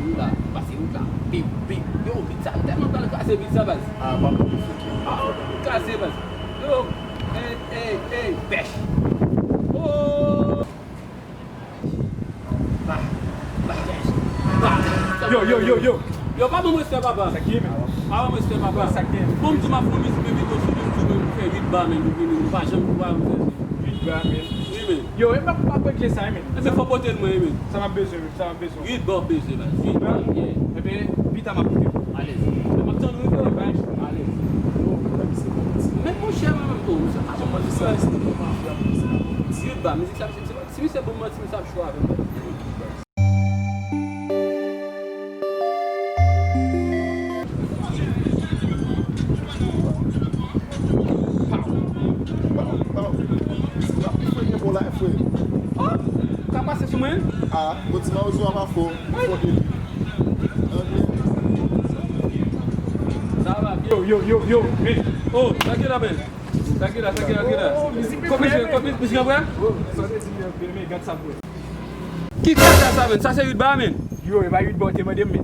ou la, pase ou la, pip, pip, yo, bit sa, teman pale kase bit sa baz. Kase baz. Yo, pêche. Oh! Yo, pa mwen mweste papa. Sakye men. Pa mwen mweste papa. Sakye. Bon mtou ma foun misi bebe to sou mwen fè 8 bar men mwen pa jem pou pa mwen fè. 8 bar men. Oui men. Yo, e mwen pa pek le sa men. E me fò pote mwen men. Sa mwen bezon, sa mwen bezon. 8 bar beze baz. 8 bar. E be, 8 a mwen pote. Allez. E mwen tan nou fè. Allez. Men mwen chè mwen mwen tou. Mwen chè mwen sa. 8 bar. Mizik sa mwen si mwen se bon mwen si mwen sa chwa avè. Oh, ka pase sou mwen? Boti ma ouzou ama fo. Sa va, Yo, men. oh, sakye la ben. Sakye la. Misi ka vwe? Sa se di men, gade sa vwe. Ki kata sa men? Sa se 8 bar men? Yo, e ba 8 bote men dem men.